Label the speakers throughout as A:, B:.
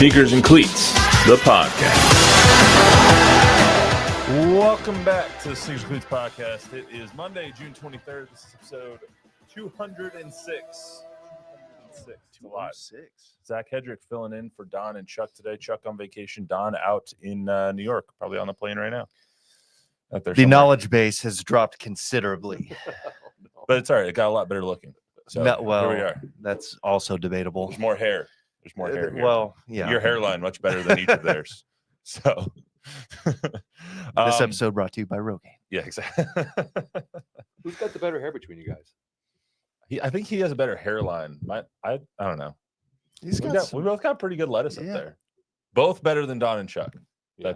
A: Sneakers and Cleats, the podcast.
B: Welcome back to the Sneakers and Cleats podcast. It is Monday, June 23rd. This is episode 206. 206. Zach Hedrick filling in for Don and Chuck today. Chuck on vacation. Don out in New York, probably on the plane right now.
C: The knowledge base has dropped considerably.
B: But it's all right. It got a lot better looking. So
C: here we
B: are.
C: That's also debatable.
B: There's more hair. There's more hair here.
C: Well, yeah.
B: Your hairline much better than each of theirs. So
C: this episode brought to you by Rogaine.
B: Yeah, exactly.
D: Who's got the better hair between you guys?
B: I think he has a better hairline. I don't know. We both got pretty good lettuce up there. Both better than Don and Chuck.
D: Yeah.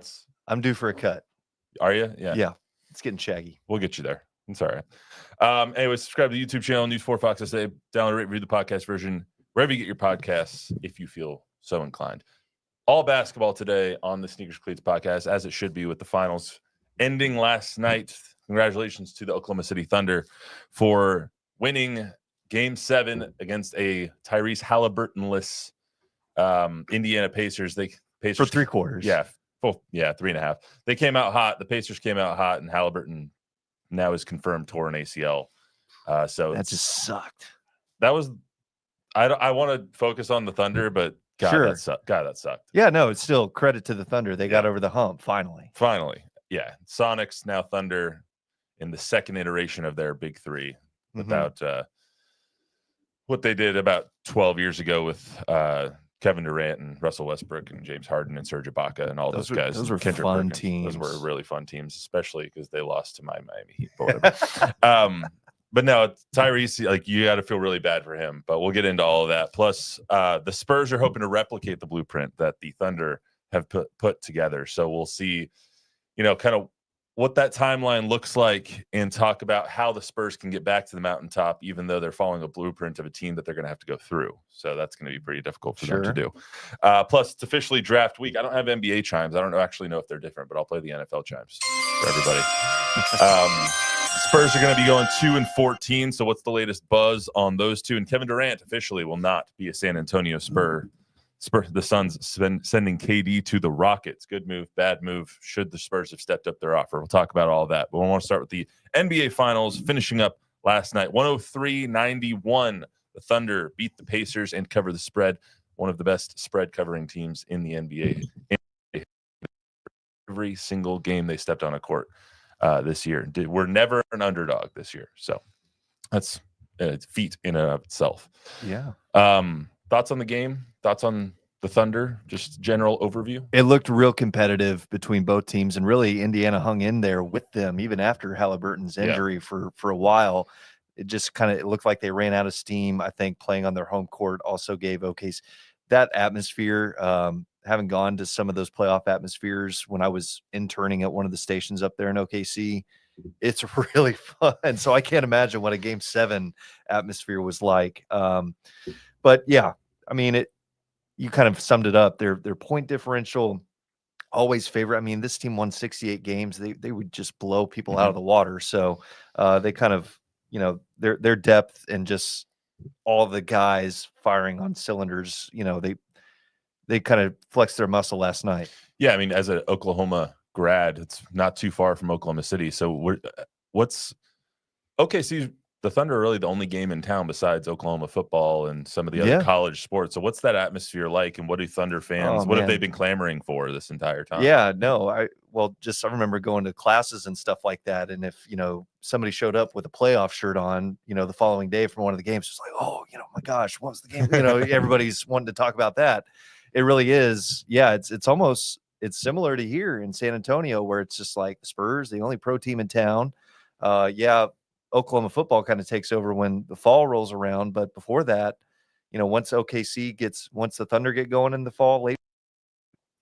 C: I'm due for a cut.
B: Are you?
C: Yeah. It's getting shaggy.
B: We'll get you there. It's all right. Anyway, subscribe to the YouTube channel, News 4 Fox SA. Download, rate, review the podcast version wherever you get your podcasts if you feel so inclined. All basketball today on the Sneakers Cleats podcast, as it should be, with the finals ending last night. Congratulations to the Oklahoma City Thunder for winning Game 7 against a Tyrese Halliburton-less Indiana Pacers. Pacers
C: For 3 quarters.
B: Yeah. 3.5. They came out hot. The Pacers came out hot, and Halliburton now is confirmed torn ACL. So
C: that just sucked.
B: That was. I want to focus on the Thunder, but God,
C: sure.
B: that sucked.
C: Yeah, no, it's still credit to the Thunder. They got over the hump finally.
B: Yeah. Sonics, now Thunder, in the second iteration of their big three, without what they did about 12 years ago with Kevin Durant and Russell Westbrook and James Harden and Serge Ibaka and all those guys.
C: Those were
B: Kendrick
C: fun
B: Perkins.
C: teams.
B: Those were really fun teams, especially because they lost to my Miami Heat. But no, Tyrese, like, you got to feel really bad for him. But we'll get into all of that. Plus, the Spurs are hoping to replicate the blueprint that the Thunder have put together. So we'll see, kind of what that timeline looks like and talk about how the Spurs can get back to the mountaintop, even though they're following a blueprint of a team that they're going to have to go through. So that's going to be pretty difficult for them to do. Plus, it's officially draft week. I don't have NBA chimes. I don't actually know if they're different, but I'll play the NFL chimes for everybody. Spurs are going to be going 2-14. So what's the latest buzz on those two? And Kevin Durant officially will not be a San Antonio Spur. The Suns sending KD to the Rockets. Good move, bad move. Should the Spurs have stepped up their offer? We'll talk about all that. But we want to start with the NBA Finals, finishing up last night. 103-91. The Thunder beat the Pacers and cover the spread. One of the best spread covering teams in the NBA. Every single game they stepped on a court this year. We're never an underdog this year. So that's a feat in and of itself.
C: Yeah.
B: Thoughts on the game? Thoughts on the Thunder? Just general overview?
C: It looked real competitive between both teams, and really Indiana hung in there with them even after Halliburton's injury for a while. It just it looked like they ran out of steam. I think playing on their home court also gave OKC that atmosphere. Having gone to some of those playoff atmospheres when I was interning at one of the stations up there in OKC, it's really fun. So I can't imagine what a Game 7 atmosphere was like. But yeah, I mean, you kind of summed it up. Their point differential always favorite. I mean, this team won 68 games. They would just blow people out of the water. So they kind of, their depth and just all the guys firing on cylinders, they kind of flexed their muscle last night.
B: Yeah, I mean, as an Oklahoma grad, it's not too far from Oklahoma City. So the Thunder are really the only game in town besides Oklahoma football and some of the other college sports. So what's that atmosphere like, and what do Thunder fans, have they been clamoring for this entire time?
C: Yeah, no, I remember going to classes and stuff like that. And if, somebody showed up with a playoff shirt on, the following day from one of the games, it's like, oh, my gosh, what was the game? Everybody's wanting to talk about that. It really is. Yeah. It's similar to here in San Antonio, where it's just like the Spurs, the only pro team in town. Oklahoma football kind of takes over when the fall rolls around. But before that, once the Thunder get going in the fall, late,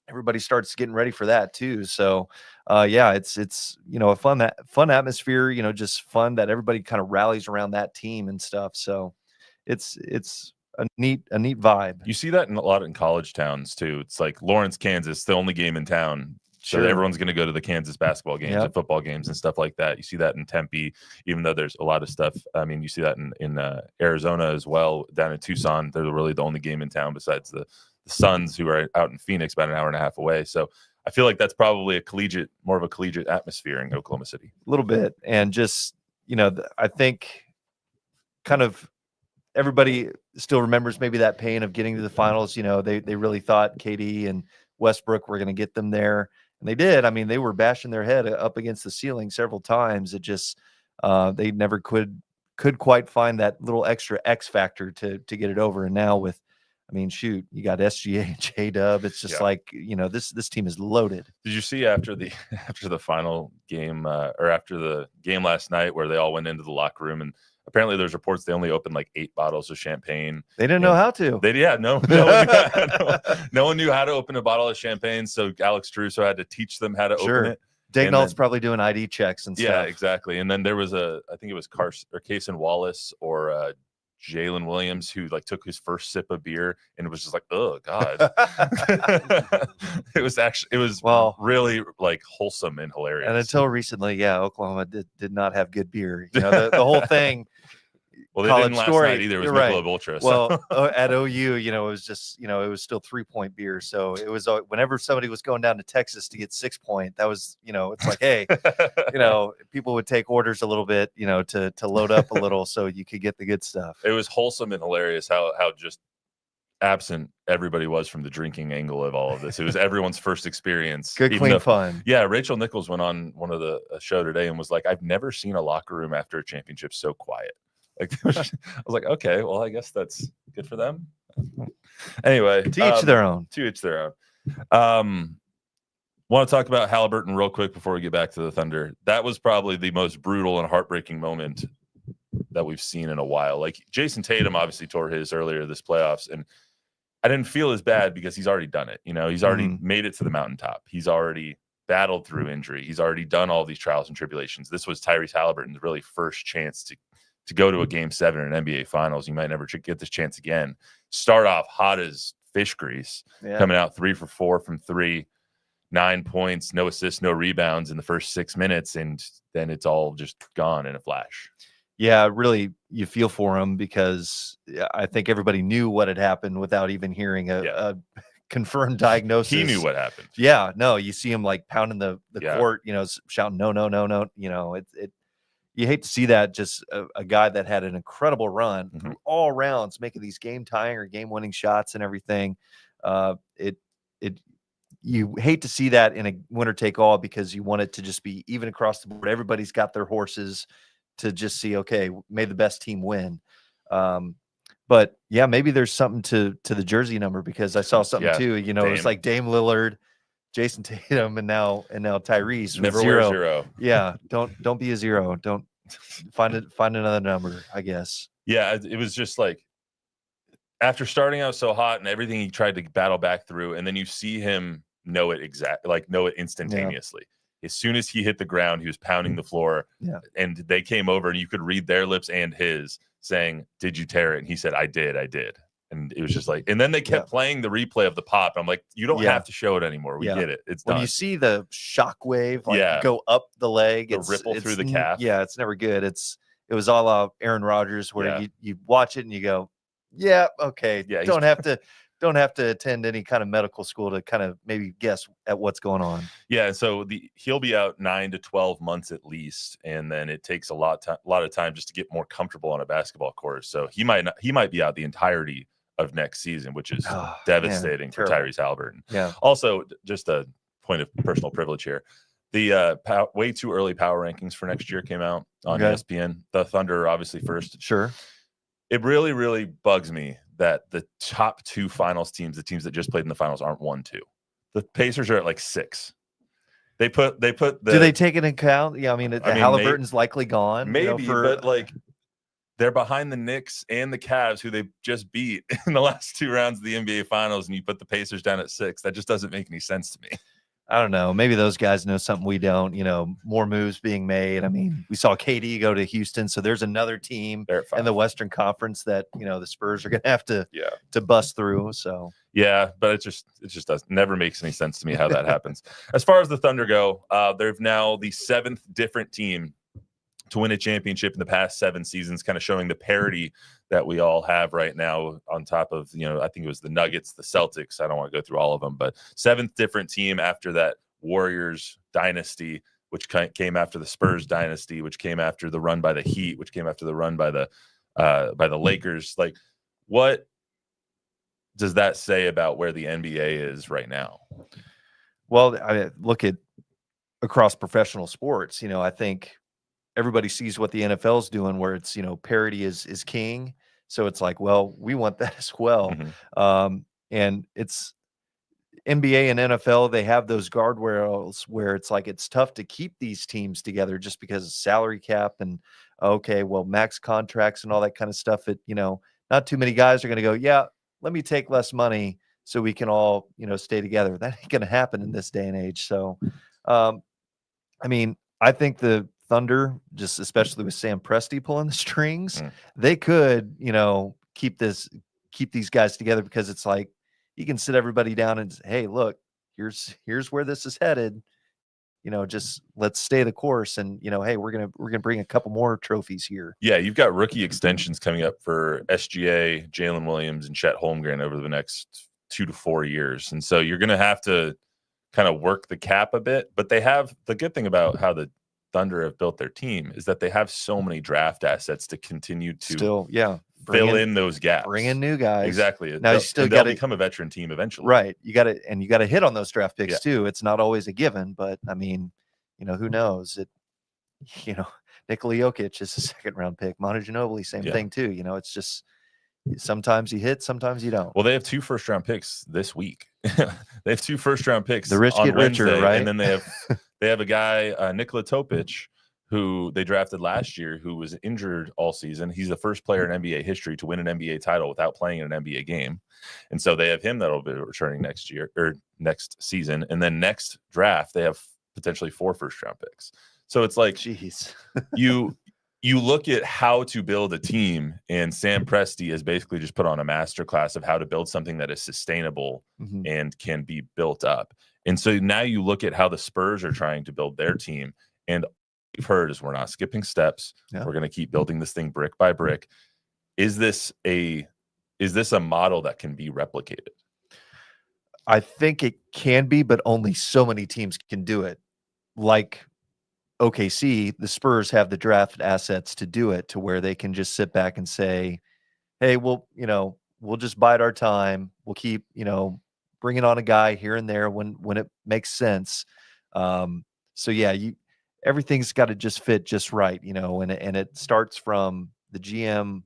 C: everybody starts getting ready for that too. So, it's a fun atmosphere, just fun that everybody kind of rallies around that team and stuff. So it's a neat vibe.
B: You see that a lot in college towns too. It's like Lawrence, Kansas, the only game in town. So everyone's going to go to the Kansas basketball games and football games and stuff like that. You see that in Tempe, even though there's a lot of stuff. I mean, you see that in Arizona as well, down in Tucson. They're really the only game in town besides Suns, who are out in Phoenix, about an hour and a half away. So I feel like that's probably more of a collegiate atmosphere in Oklahoma City.
C: A little bit. And just, I think kind of everybody still remembers maybe that pain of getting to the finals. They really thought KD and Westbrook were going to get them there. And they did. I mean, they were bashing their head up against the ceiling several times. It just, they never could quite find that little extra X factor to get it over. And now with, shoot, you got SGA and J-Dub. It's just like, this team is loaded.
B: Did you see after the final game or after the game last night where they all went into the locker room, and apparently there's reports they only opened like 8 bottles of champagne.
C: They didn't know how to.
B: No one knew how to open a bottle of champagne. So Alex Caruso had to teach them how to open it.
C: Dagnall's probably doing ID checks and stuff.
B: Yeah, exactly. And then there was I think it was Cason Wallace or Jalen Williams who like took his first sip of beer and it was just like, oh God. It was really like wholesome and hilarious.
C: And until recently, Oklahoma did not have good beer. The whole thing.
B: Well, they didn't last night either. It was Michelob Ultra. So.
C: Well, at OU, it was just, it was still 3-point beer. So it was whenever somebody was going down to Texas to get 6-point, that was, it's like, hey, people would take orders a little bit, to load up a little so you could get the good stuff.
B: It was wholesome and hilarious how just absent everybody was from the drinking angle of all of this. It was everyone's first experience.
C: Good, clean fun.
B: Yeah, Rachel Nichols went on one of a show today and was like, I've never seen a locker room after a championship so quiet. Like, I was like, okay, well, I guess that's good for them. Anyway,
C: to each their own.
B: To each their own. Want to talk about Halliburton real quick before we get back to the Thunder. That was probably the most brutal and heartbreaking moment that we've seen in a while. Like Jason Tatum obviously tore his earlier this playoffs, and I didn't feel as bad because he's already done it. He's already made it to the mountaintop. He's already battled through injury. He's already done all these trials and tribulations. This was Tyrese Halliburton's really first chance to go to a Game 7 in an NBA Finals. You might never get this chance again. Start off hot as fish grease, coming out 3 for 4 from 3, 9 points, no assists, no rebounds in the first 6 minutes, and then it's all just gone in a flash.
C: Yeah, really, you feel for him because I think everybody knew what had happened without even hearing a confirmed diagnosis.
B: He knew what happened.
C: Yeah, no, you see him like pounding the court, shouting, no. You hate to see that, just a guy that had an incredible run through all rounds, making these game-tying or game-winning shots and everything. You hate to see that in a winner-take-all because you want it to just be even across the board. Everybody's got their horses to just see, okay, may the best team win. But yeah, maybe there's something to the jersey number because I saw something too. It was like Dame Lillard, Jason Tatum, and now Tyrese.
B: Never
C: zero.
B: wear 0.
C: Yeah, don't be a 0. Don't find another number, I guess.
B: Yeah, it was just like after starting out so hot and everything he tried to battle back through, and then you see him know it instantaneously. Yeah. As soon as he hit the ground, he was pounding the floor, and they came over, and you could read their lips and his saying, "Did you tear it?" And he said, "I did. And it was just like, and then they kept playing the replay of the pop. I'm like, you don't have to show it anymore. We get it. It's done.
C: When you see the shock wave go up the leg,
B: the ripple through the calf.
C: Yeah, it's never good. It was all Aaron Rodgers where you watch it and you go, yeah, okay. Yeah, don't have to attend any kind of medical school to kind of maybe guess at what's going on.
B: Yeah, so he'll be out 9 to 12 months at least, and then it takes a lot of time just to get more comfortable on a basketball court. So he might be out the entirety of next season, which is devastating for Tyrese Halliburton.
C: Yeah.
B: Also, just a point of personal privilege here. The way too early power rankings for next year came out on ESPN. The Thunder are obviously first.
C: Sure.
B: It really, really bugs me that the top 2 finals teams, the teams that just played in the finals, aren't 1-2. The Pacers are at like 6. They put the.
C: Do they take it into account? Yeah, I mean Halliburton's likely gone.
B: Maybe, but like. They're behind the Knicks and the Cavs, who they just beat in the last 2 rounds of the NBA Finals, and you put the Pacers down at 6. That just doesn't make any sense to me.
C: I don't know. Maybe those guys know something we don't. More moves being made. I mean, we saw KD go to Houston, so there's another team in the Western Conference that the Spurs are going to have to bust through. So
B: yeah, but it just never makes any sense to me how that happens. As far as the Thunder go, they're now the 7th different team to win a championship in the past 7 seasons, kind of showing the parity that we all have right now on top of, I think it was the Nuggets, the Celtics. I don't want to go through all of them, but 7th different team after that Warriors dynasty, which came after the Spurs dynasty, which came after the run by the Heat, which came after the run by the Lakers. Like, what does that say about where the NBA is right now?
C: Well, I look at across professional sports, I think everybody sees what the NFL is doing, where it's, parity is king. So it's like, well, we want that as well.
B: Mm-hmm.
C: And it's NBA and NFL, they have those guardrails where it's like, it's tough to keep these teams together just because of salary cap and, okay, well, max contracts and all that kind of stuff. Not too many guys are going to go, yeah, let me take less money so we can all, stay together. That ain't going to happen in this day and age. So, I think the Thunder, just especially with Sam Presti pulling the strings, they could, keep these guys together, because it's like, you can sit everybody down and say, hey, look, here's where this is headed. Just let's stay the course, and hey, we're gonna bring a couple more trophies here.
B: Yeah, you've got rookie extensions coming up for SGA, Jalen Williams, and Chet Holmgren over the next 2 to 4 years, and so you're gonna have to kind of work the cap a bit. But they have the good thing about how the Thunder have built their team is that they have so many draft assets to continue to fill in those gaps,
C: bring in new guys.
B: Exactly.
C: Now you still got to
B: become a veteran team eventually,
C: right? You got to hit on those draft picks too. It's not always a given, but who knows? Nikola Jokic is a 2nd round pick. Manu Ginobili, same thing too. It's just sometimes you hit, sometimes you don't.
B: Well, they have 2 first-round picks this week. They have 2 first-round picks.
C: The rich
B: on
C: get
B: Wednesday,
C: richer, right?
B: And then they have a guy, Nikola Topic, who they drafted last year, who was injured all season. He's the first player in NBA history to win an NBA title without playing in an NBA game. And so they have him that'll be returning next year or next season. And then next draft, they have potentially 4 first-round picks. So it's like,
C: jeez,
B: you look at how to build a team, and Sam Presti has basically just put on a masterclass of how to build something that is sustainable and can be built up. And so now you look at how the Spurs are trying to build their team, and we've heard is we're not skipping steps. We're going to keep building this thing brick by brick. Is this a model that can be replicated?
C: I think it can be, but only so many teams can do it. Like OKC, the Spurs have the draft assets to do it, to where they can just sit back and say, hey, we'll just bide our time. We'll keep, bringing on a guy here and there when it makes sense. So yeah, everything's got to just fit just right, and it starts from the GM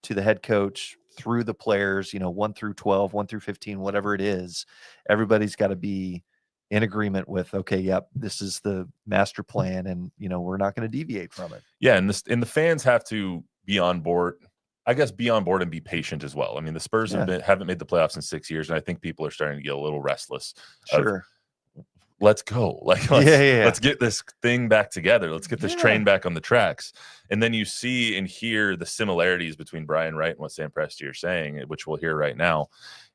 C: to the head coach through the players, 1 through 12, 1 through 15, whatever it is. Everybody's got to be in agreement with, okay, yep, this is the master plan, and we're not going to deviate from it.
B: Yeah, and the fans have to be on board. I guess be on board and be patient as well. I mean, the Spurs haven't made the playoffs in 6 years, and I think people are starting to get a little restless.
C: Sure.
B: Let's go. Let's get this thing back together. Let's get this train back on the tracks. And then you see and hear the similarities between Brian Wright and what Sam Presti are saying, which we'll hear right now.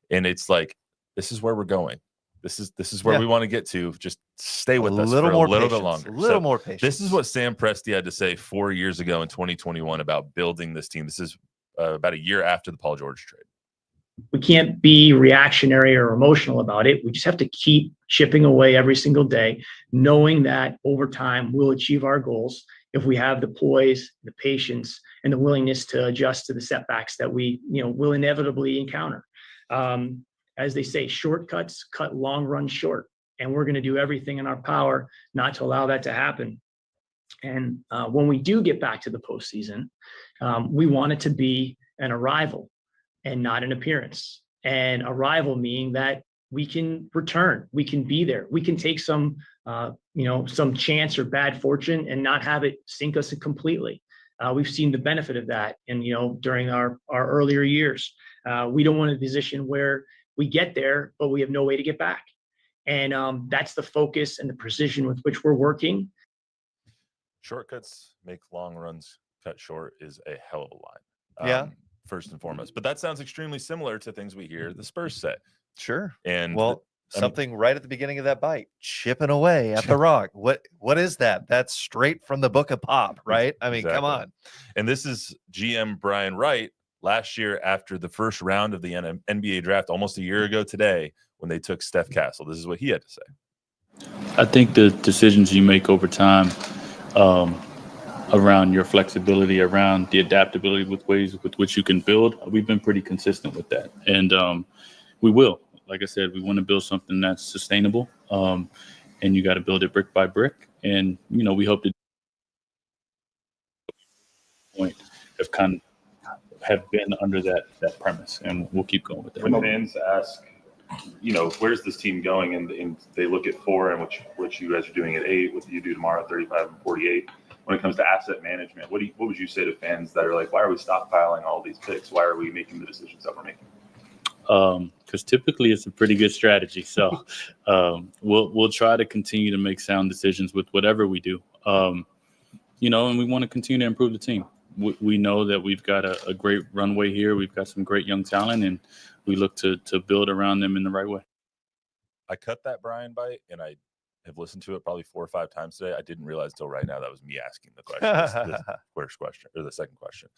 B: And it's like, this is where we're going. This is where we want to get to. Just stay with us for a little bit longer.
C: A little more patience.
B: This is what Sam Presti had to say 4 years ago in 2021 about building this team. This is about a year after the Paul George trade.
E: We can't be reactionary or emotional about it. We just have to keep chipping away every single day, knowing that over time we'll achieve our goals if we have the poise, the patience, and the willingness to adjust to the setbacks that we, will inevitably encounter. As they say, shortcuts cut long runs short, and we're going to do everything in our power not to allow that to happen. And when we do get back to the postseason, we want it to be an arrival and not an appearance. And arrival meaning that we can return, we can be there, we can take some chance or bad fortune and not have it sink us completely. We've seen the benefit of that, and during our earlier years, we don't want a position where we get there, but we have no way to get back. And that's the focus and the precision with which we're working.
B: Shortcuts make long runs cut short is a hell of a line. First and foremost. But that sounds extremely similar to things we hear the Spurs say.
C: Sure.
B: And
C: well, something right at the beginning of that bite, chipping away at the rock. What is that? That's straight from the book of Pop, right? I mean, come on.
B: And this is GM Brian Wright last year after the first round of the NBA draft, almost a year ago today, when they took Steph Castle. This is what he had to say.
F: I think the decisions you make over time around your flexibility, around the adaptability with ways with which you can build, we've been pretty consistent with that. And we will. Like I said, we want to build something that's sustainable, and you got to build it brick by brick. And, we hope to point have been under that premise, and we'll keep going with that.
G: When fans ask, where's this team going, and they look at 4 and what you guys are doing at 8, what you do tomorrow at 35 and 48. When it comes to asset management, what would you say to fans that are like, why are we stockpiling all these picks? Why are we making the decisions that we're making?
F: Because typically it's a pretty good strategy. So we'll try to continue to make sound decisions with whatever we do. And we want to continue to improve the team. We know that we've got a great runway here. We've got some great young talent, and we look to build around them in the right way.
B: I cut that Brian bite, and I have listened to it probably 4 or 5 times today. I didn't realize till right now that was me asking the question, the first question or the second question.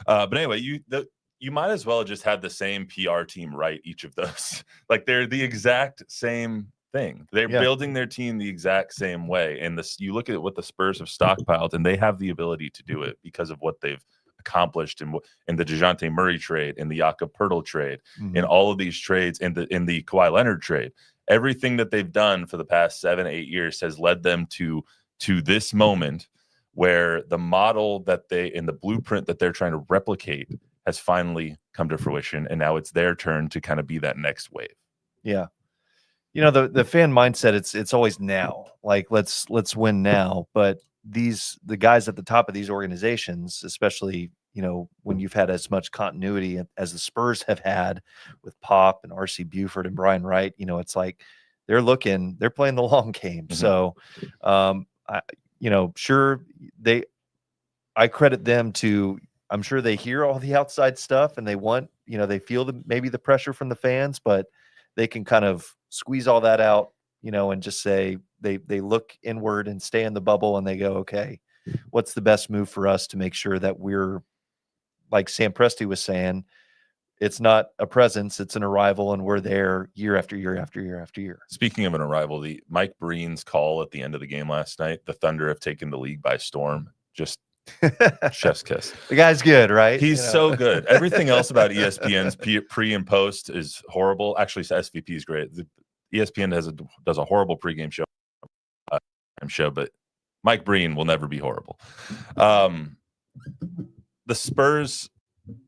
B: But anyway, you might as well have just had the same PR team write each of those. Like, they're the exact same thing. They're building their team the exact same way. And you look at what the Spurs have stockpiled, and they have the ability to do it because of what they've accomplished in the DeJounte Murray trade, and the Jakob Poeltl trade, and all of these trades, in the Kawhi Leonard trade. Everything that they've done for the past 7-8 years has led them to this moment where the model that and the blueprint that they're trying to replicate has finally come to fruition. And now it's their turn to kind of be that next wave.
C: Yeah. The fan mindset, it's always now, like, let's win now. But the guys at the top of these organizations, especially, when you've had as much continuity as the Spurs have had with Pop and RC Buford and Brian Wright, it's like they're playing the long game.
B: Mm-hmm.
C: So, sure, I credit them to, I'm sure they hear all the outside stuff, and they want, they feel maybe the pressure from the fans, but they can kind of squeeze all that out, and just say they look inward and stay in the bubble, and they go, okay, what's the best move for us to make sure that we're, like Sam Presti was saying, it's not a presence, it's an arrival, and we're there year after year after year after year. Speaking
B: of an arrival, the Mike Breen's call at the end of the game last night, the Thunder have taken the league by storm. Just chef's kiss.
C: The guy's good, right?
B: He's so good. Everything else about ESPN's pre and post is horrible. Actually, SVP is great. The ESPN does a horrible pregame show, but Mike Breen will never be horrible. The Spurs,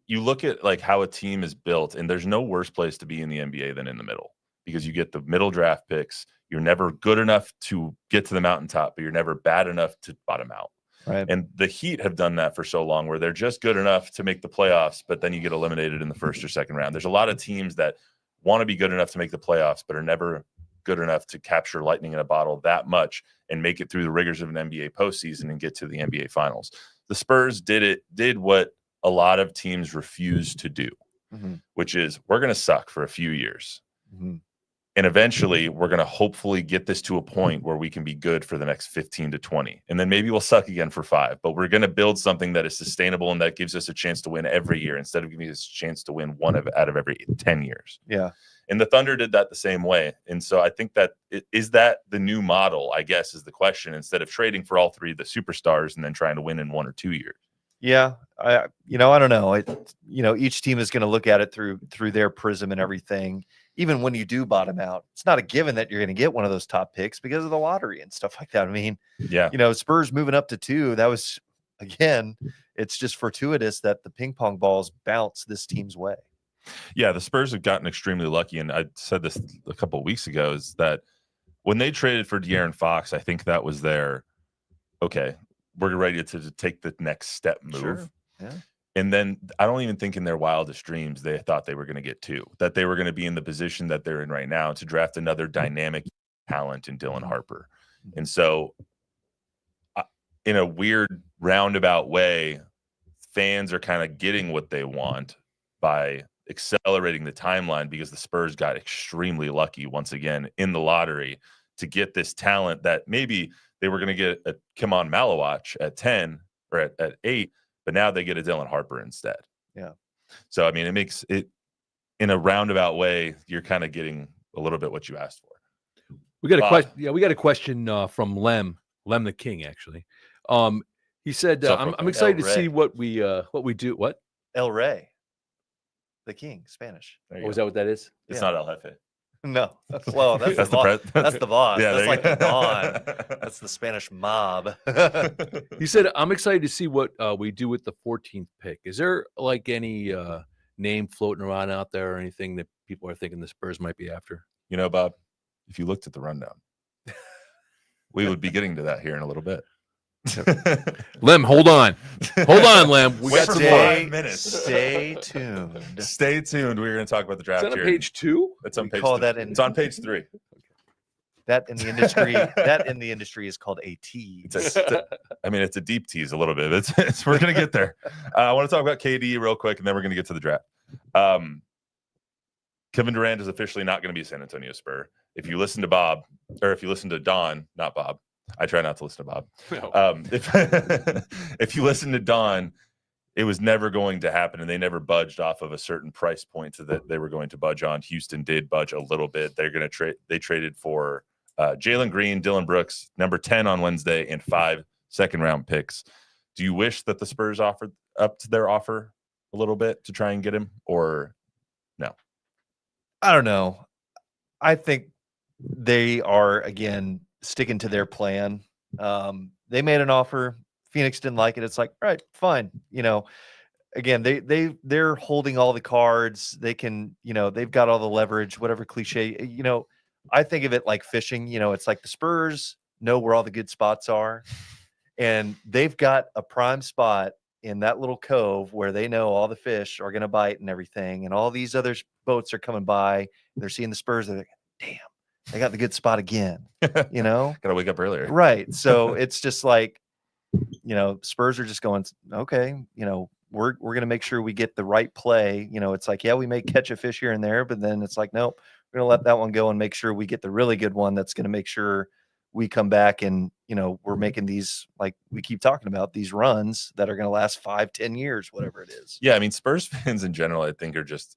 B: you look at like how a team is built, and there's no worse place to be in the NBA than in the middle, because you get the middle draft picks. You're never good enough to get to the mountaintop, but you're never bad enough to bottom out.
C: Right.
B: And the Heat have done that for so long, where they're just good enough to make the playoffs, but then you get eliminated in the first or second round. There's a lot of teams that want to be good enough to make the playoffs, but are never good enough to capture lightning in a bottle that much and make it through the rigors of an NBA postseason and get to the NBA finals. The Spurs did what a lot of teams refuse to do, which is, we're going to suck for a few years. And eventually we're going to hopefully get this to a point where we can be good for the next 15 to 20. And then maybe we'll suck again for 5, but we're going to build something that is sustainable and that gives us a chance to win every year, instead of giving us a chance to win out of every 10 years.
C: Yeah.
B: And the Thunder did that the same way. And so I think that is that the new model, I guess, is the question, instead of trading for all 3 of the superstars and then trying to win in 1 or 2 years.
C: Yeah. I don't know. Each team is going to look at it through their prism and everything. Even when you do bottom out, it's not a given that you're going to get one of those top picks because of the lottery and stuff like that. I mean, Spurs moving up to 2, that was, again, it's just fortuitous that the ping pong balls bounce this team's way.
B: Yeah, the Spurs have gotten extremely lucky. And I said this a couple of weeks ago, is that when they traded for De'Aaron Fox, I think that was their, okay, we're ready to take the next step move.
C: Sure. Yeah.
B: And then I don't even think in their wildest dreams they thought they were going to get 2, that they were going to be in the position that they're in right now to draft another dynamic talent in Dylan Harper. And so in a weird roundabout way, fans are kind of getting what they want by accelerating the timeline because the Spurs got extremely lucky once again in the lottery to get this talent that maybe they were going to get a Kimon Malawach at 10 or at 8, but now they get a Dylan Harper instead.
C: Yeah.
B: So, I mean, it makes it in a roundabout way, you're kind of getting a little bit what you asked for.
D: We got a question. Yeah, we got a question from Lem the King, actually. He said, I'm excited to see what we do. What?
C: El Rey, the king, Spanish.
D: Oh, is that what that is?
B: It's
C: Yeah.
B: not El Jefe.
C: No. Well, that's,
B: That's
C: the boss. That's the boss.
B: Yeah,
C: That's like the Don.
B: Don.
C: That's the Spanish mob.
D: He said, I'm excited to see what we do with the 14th pick. Is there like any name floating around out there or anything that people are thinking the Spurs might be after?
B: You know, Bob, if you looked at the rundown, we would be getting to that here in a little bit.
D: Lem, hold on, Lem. We
B: Wait
D: got
B: for
D: some
B: 5 minutes.
C: Stay tuned.
B: Stay tuned. We're going to talk about the draft
D: Is that
B: here.
D: on page 2?
B: It's on
C: We
B: page
C: call
B: 3.
C: that in-
B: It's on page 3.
C: That in the industry, is called a tease.
B: It's a deep tease a little bit. We're going to get there. I want to talk about KD real quick, and then we're going to get to the draft. Kevin Durant is officially not going to be a San Antonio Spur. If you listen to Bob, or if you listen to Don, not Bob. I try not to listen to Bob.
D: No.
B: If you listen to Don, it was never going to happen, and they never budged off of a certain price point that they were going to budge on. Houston did budge a little bit. They're going to trade. They traded for Jalen Green, Dylan Brooks, number 10 on Wednesday, and 5 second-round picks. Do you wish that the Spurs offered up to their offer a little bit to try and get him, or no?
C: I don't know. I think they are, again, sticking to their plan. They made an offer. Phoenix didn't like it. It's like, all right, fine. Again, they're holding all the cards. They can, they've got all the leverage, whatever cliche. I think of it like fishing. It's like the Spurs know where all the good spots are, and they've got a prime spot in that little cove where they know all the fish are going to bite and everything, and all these other boats are coming by. They're seeing the Spurs. They're like, damn, they got the good spot again.
B: Gotta wake up earlier,
C: right? So it's just like, Spurs are just going, okay, we're going to make sure we get the right play. It's like, yeah, we may catch a fish here and there, but then it's like, nope, we're going to let that one go and make sure we get the really good one. That's going to make sure we come back and, we're making these, like we keep talking about, these runs that are going to last 5-10 years, whatever it is.
B: Yeah, Spurs fans in general, I think, are just,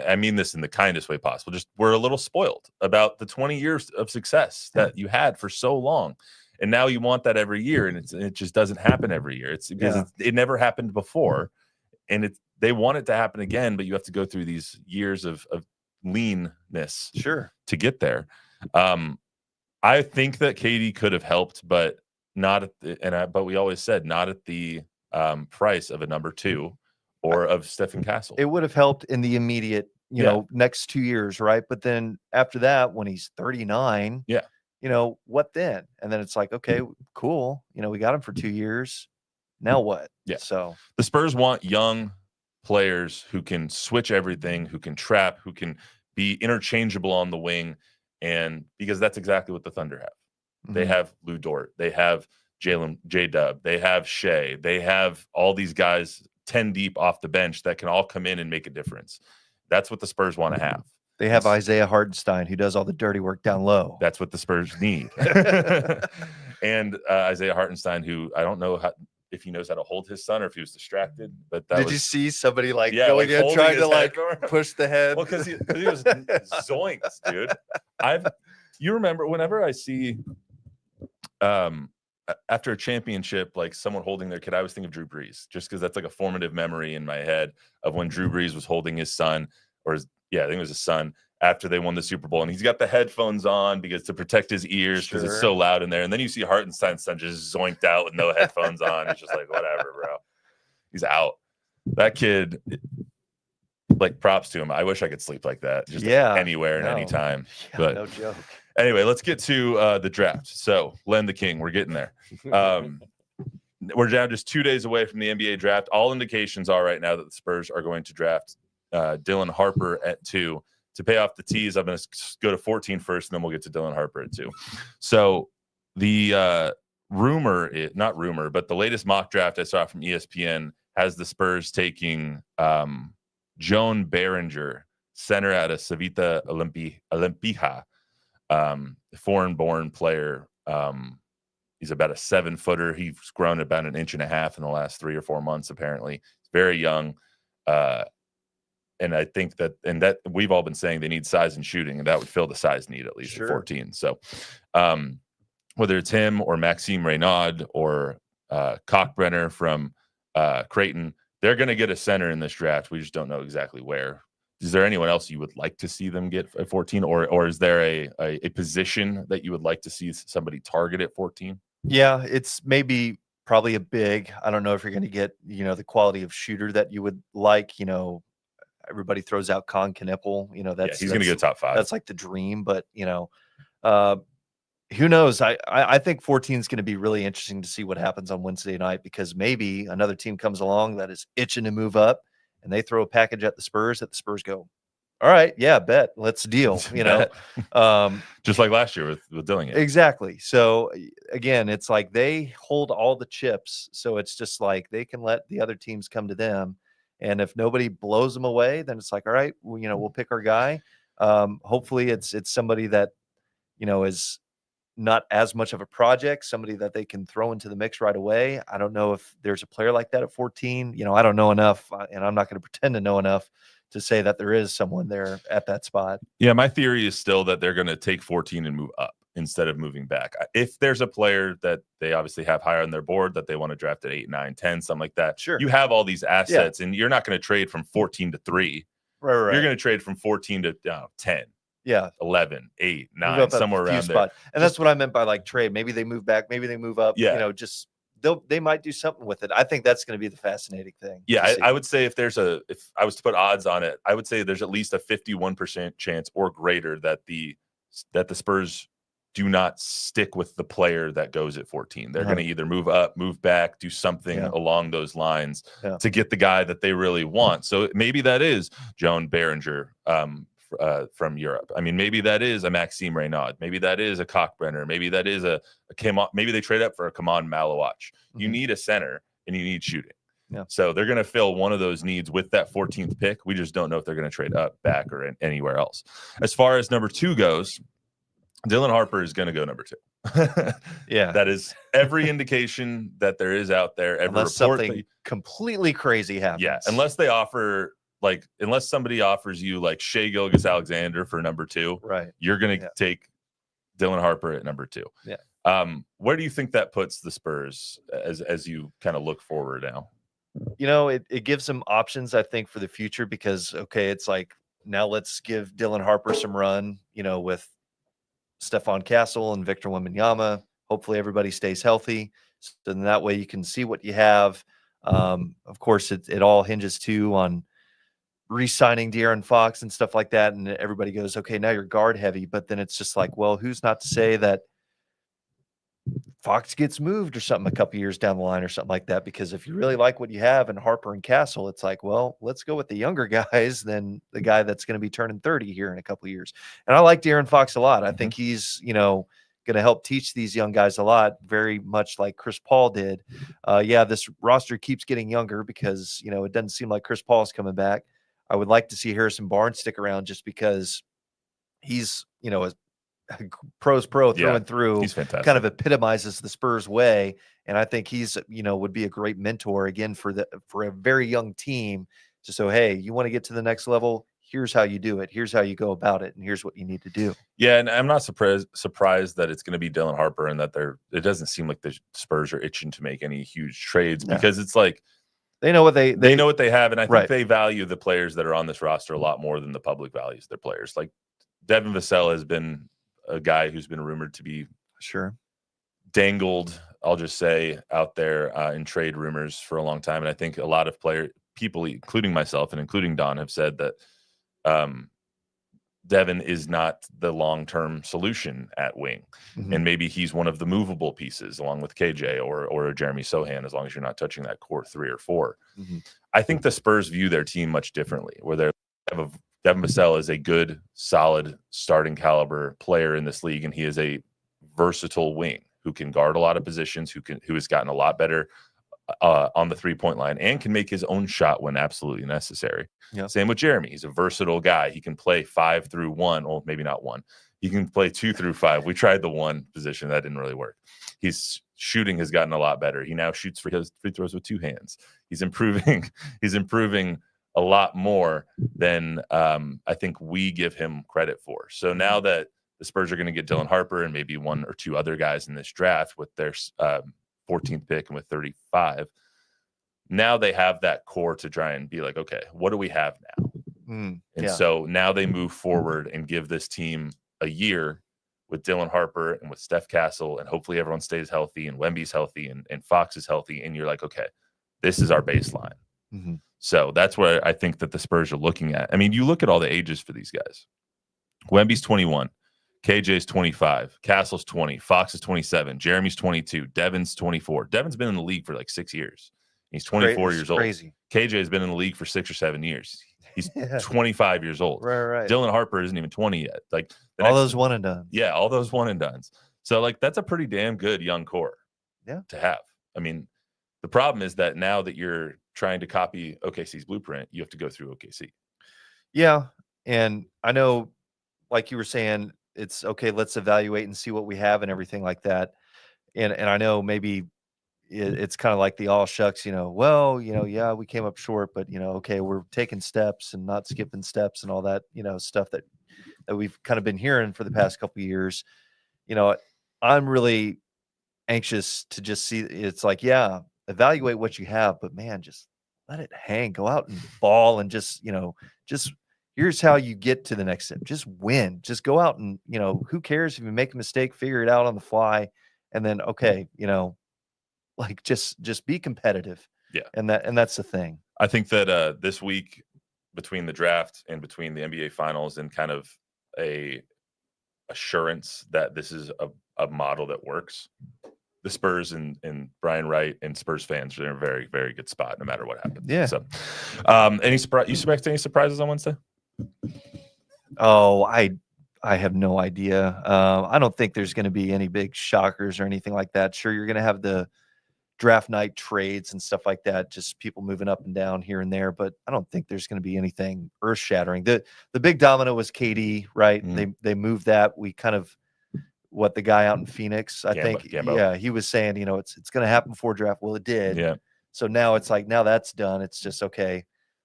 B: I mean this in the kindest way possible, just we're a little spoiled about the 20 years of success that you had for so long. And now you want that every year, and it just doesn't happen every year. It's because it never happened before, and they want it to happen again, but you have to go through these years of leanness to get there. I think that KD could have helped, but not at the, but we always said not at the price of a number 2 or of Stephen Castle.
C: It would have helped in the immediate, next 2 years, right? But then after that, when he's 39, what then? And then it's like, okay, cool. We got him for 2 years. Now what?
B: Yeah.
C: So
B: the Spurs want young players who can switch everything, who can trap, who can be interchangeable on the wing. And because that's exactly what the Thunder have. Mm-hmm. They have Lou Dort. They have Jalen J-Dub. They have Shea. They have all these guys 10 deep off the bench that can all come in and make a difference. That's what the Spurs want to have.
C: They have Isaiah Hartenstein, who does all the dirty work down low.
B: That's what the Spurs need. And Isaiah Hartenstein, who I don't know if he knows how to hold his son or if he was distracted. But did
C: you see somebody going
B: like
C: in trying to push the head?
B: Well, because he was zoinks, dude. You remember whenever I see after a championship, like someone holding their kid, I always think of Drew Brees, just because that's like a formative memory in my head of when Drew Brees was holding his son, I think it was his son, after they won the Super Bowl, and he's got the headphones on because to protect his ears because it's so loud in there. And then you see Hartenstein's son just zoinked out with no headphones on. It's just like, whatever, bro. He's out. That kid, like, props to him. I wish I could sleep like that, just anywhere and anytime.
C: Yeah,
B: but
C: no joke.
B: Anyway, let's get to the draft. So, Len the King, we're getting there. We're now just 2 days away from the NBA draft. All indications are right now that the Spurs are going to draft Dylan Harper at 2. To pay off the tease, I'm going to go to 14 first, and then we'll get to Dylan Harper at 2. So the not rumor, but the latest mock draft I saw from ESPN has the Spurs taking Joan Behringer, center out of Civita Olympija, foreign-born player. He's about a 7-footer. He's grown about 1.5 inches in the last 3 or 4 months, apparently. He's very young. And I think that we've all been saying they need size and shooting, and that would fill the size need at least at 14. So whether it's him or Maxime Reynaud or Cockbrenner from Creighton, they're going to get a center in this draft. We just don't know exactly where. Is there anyone else you would like to see them get at 14, or is there a position that you would like to see somebody target at 14?
C: Yeah, it's probably a big. I don't know if you're going to get, the quality of shooter that you would like. Everybody throws out Con Knipple.
B: He's going to get top 5.
C: That's like the dream, but who knows? I think 14 is going to be really interesting to see what happens on Wednesday night, because maybe another team comes along that is itching to move up, and they throw a package at the Spurs that the Spurs go, all right, yeah, bet, let's deal.
B: Just like last year with Dillingham.
C: Exactly. So again, it's like they hold all the chips, so it's just like they can let the other teams come to them, and if nobody blows them away, then it's like, all right, we'll pick our guy. Hopefully, it's somebody that is not as much of a project, somebody that they can throw into the mix right away. I don't know if there's a player like that at 14. I don't know enough, and I'm not going to pretend to know enough to say that there is someone there at that spot.
B: Yeah, my theory is still that they're going to take 14 and move up instead of moving back. If there's a player that they obviously have higher on their board that they want to draft at 8, 9, 10, something like that,
C: sure,
B: you have all these assets, and you're not going to trade from 14 to 3.
C: Right.
B: You're going to trade from 14 to 10.
C: Yeah,
B: 11, 8, 9, somewhere around there.
C: And that's what I meant by like trade. Maybe they move back, maybe they move up.
B: Yeah,
C: just they might do something with it. I think that's going to be the fascinating thing.
B: Yeah, I would say if I was to put odds on it, I would say there's at least a 51% chance or greater that the Spurs do not stick with the player that goes at 14. They're going to either move up, move back, do something along those lines to get the guy that they really want. So maybe that is Joan Behringer from Europe. I mean, maybe that is a Maxime Reynaud. Maybe that is a Cockbrenner. Maybe that is maybe they trade up for a Kaman Malawach. You need a center and you need shooting.
C: Yeah.
B: So they're going to fill one of those needs with that 14th pick. We just don't know if they're going to trade up, back, or anywhere else. As far as number 2 goes, Dylan Harper is going to go number 2.
C: Yeah.
B: That is every indication that there is out there.
C: Unless something completely crazy happens.
B: Yeah. Unless somebody offers you like Shai Gilgeous-Alexander for number 2,
C: right,
B: you're going to take Dylan Harper at number 2.
C: Yeah.
B: Where do you think that puts the Spurs as you kind of look forward now?
C: It gives them options, I think, for the future, because, okay, it's like, now let's give Dylan Harper some run, with Stephon Castle and Victor Wembanyama. Hopefully everybody stays healthy. So then that way you can see what you have. Of course, it all hinges too on re-signing De'Aaron Fox and stuff like that. And everybody goes, okay, now you're guard heavy. But then it's just like, well, who's not to say that Fox gets moved or something a couple years down the line or something like that? Because if you really like what you have in Harper and Castle, it's like, well, let's go with the younger guys than the guy that's going to be turning 30 here in a couple of years. And I like De'Aaron Fox a lot. I think he's, going to help teach these young guys a lot, very much like Chris Paul did. This roster keeps getting younger because, it doesn't seem like Chris Paul is coming back. I would like to see Harrison Barnes stick around just because he's, a pro's pro through and through.
B: He's fantastic.
C: Kind of epitomizes the Spurs way. And I think he's, would be a great mentor again for a very young team. Just so, hey, you want to get to the next level? Here's how you do it. Here's how you go about it. And here's what you need to do.
B: Yeah. And I'm not surprised that it's going to be Dylan Harper and that it doesn't seem like the Spurs are itching to make any huge trades because it's like,
C: they know what they
B: know what they have. And I think they value the players that are on this roster a lot more than the public values their players. Like Devin Vassell has been a guy who's been rumored to be dangled, I'll just say, out there in trade rumors for a long time. And I think a lot of people, including myself and including Don, have said that Devin is not the long-term solution at wing. Mm-hmm. And maybe he's one of the movable pieces along with KJ or Jeremy Sohan, as long as you're not touching that core 3 or 4. Mm-hmm. I think the Spurs view their team much differently, where they have Devin Vassell is a good, solid, starting caliber player in this league, and he is a versatile wing who can guard a lot of positions, who has gotten a lot better on the 3-point line and can make his own shot when absolutely necessary.
C: Yep.
B: Same with Jeremy. He's a versatile guy. He can play 5 through 1, or maybe not 1. He can play 2 through 5. We tried the 1 position. That didn't really work. His shooting has gotten a lot better. He now shoots free throws with 2 hands. He's improving. He's improving a lot more than I think we give him credit for. So now that the Spurs are going to get Dylan Harper and maybe 1 or 2 other guys in this draft with their 14th pick and with 35, now they have that core to try and be like, okay, what do we have now? And so now they move forward and give this team a year with Dylan Harper and with Steph Castle, and hopefully everyone stays healthy and Wemby's healthy and Fox is healthy. And you're like, okay, this is our baseline. So that's what I think that the Spurs are looking at. I mean, you look at all the ages for these guys. Wemby's 21. KJ's 25. Castle's 20. Fox is 27. Jeremy's 22. Devin's 24. Devin's been in the league for like 6 years. He's 24 years old.
C: Crazy.
B: KJ has been in the league for 6 or 7 years. He's 25 years old.
C: Right.
B: Dylan Harper isn't even 20 yet. Like
C: all those one and done.
B: Yeah, all those one and dones. So like that's a pretty damn good young core. To have. I mean, the problem is that now that you're trying to copy OKC's blueprint, you have to go through OKC.
C: Yeah, and I know, like you were saying, it's okay. Let's evaluate and see what we have and everything like that. And I know maybe it's kind of like the all shucks, well, yeah, we came up short, but okay, we're taking steps and not skipping steps and all that, stuff that we've kind of been hearing for the past couple of years. I'm really anxious to just see. It's like, yeah, evaluate what you have, but man, just let it hang. Go out and ball and just here's how you get to the next step. Just win. Just go out and, who cares if you make a mistake, figure it out on the fly. And then, okay, like just be competitive.
B: Yeah.
C: And that's the thing.
B: I think that this week between the draft and between the NBA finals and kind of a assurance that this is a model that works, the Spurs and Brian Wright and Spurs fans are in a very, very good spot no matter what happens.
C: Yeah.
B: So you expect any surprises on Wednesday?
C: Oh, I have no idea. I don't think there's going to be any big shockers or anything like that. Sure, you're going to have the draft night trades and stuff like that, just people moving up and down here and there, but I don't think there's going to be anything earth shattering. The big domino was KD, right?
B: Mm-hmm.
C: They moved that. We kind of the guy out in Phoenix, I think,
B: Gambo.
C: yeah, he was saying, it's going to happen before draft. Well, it did.
B: Yeah.
C: So now it's like, now that's done. It's just, okay,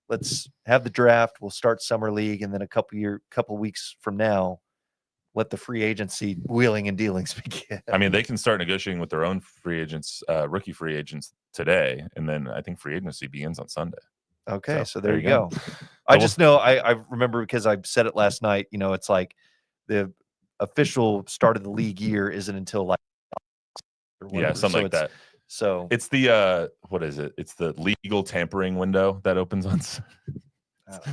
C: let's have the draft. We'll start summer league. And then a couple weeks from now, let the free agency wheeling and dealings begin.
B: I mean, they can start negotiating with their own free agents, rookie free agents today. And then I think free agency begins on Sunday.
C: Okay. So there you go. I just know, I remember because I said it last night, it's like the official start of the league year isn't until like,
B: something so like that.
C: So
B: it's the what is it? It's the legal tampering window that opens on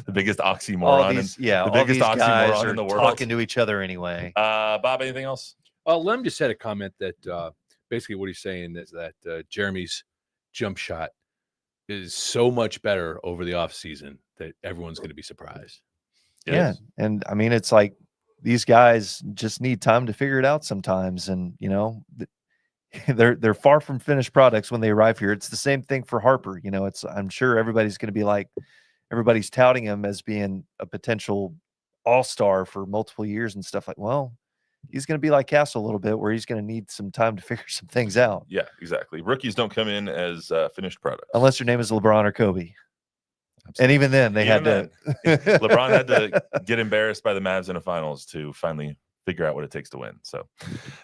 B: the biggest oxymoron. The biggest oxymoron in the world.
C: Talking to each other anyway.
B: Bob, anything else?
D: Lem just had a comment that basically what he's saying is that Jeremy's jump shot is so much better over the offseason that everyone's going to be surprised.
C: Yeah. And I mean, it's like these guys just need time to figure it out sometimes. And, they're far from finished products when they arrive here. It's the same thing for Harper. I'm sure everybody's going to be like, everybody's touting him as being a potential all-star for multiple years and stuff like, well, he's going to be like Castle a little bit where he's going to need some time to figure some things out.
B: Yeah, exactly. Rookies don't come in as finished products.
C: Unless your name is LeBron or Kobe. Absolutely. And even then
B: LeBron had to get embarrassed by the Mavs in the finals to finally figure out what it takes to win. So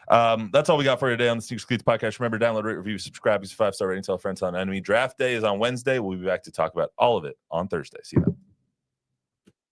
B: that's all we got for you today on the Sneakers and Cleats podcast. Remember, download, rate, review, subscribe, use a 5-star rating, tell friends on enemy. Draft day is on Wednesday. We'll be back to talk about all of it on Thursday. See you then.